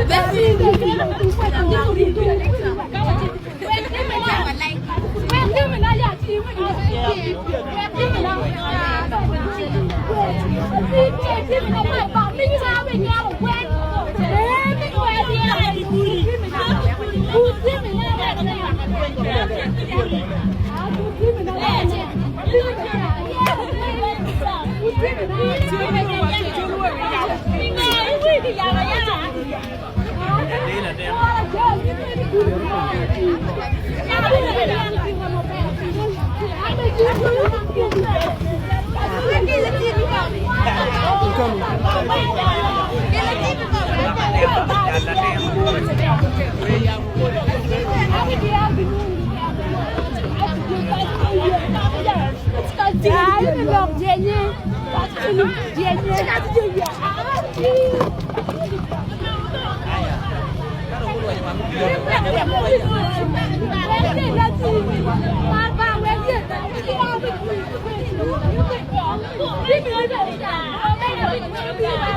Hãy subscribe cho kênh Ghiền Mì Gõ để không bỏ lỡ những video hấp dẫn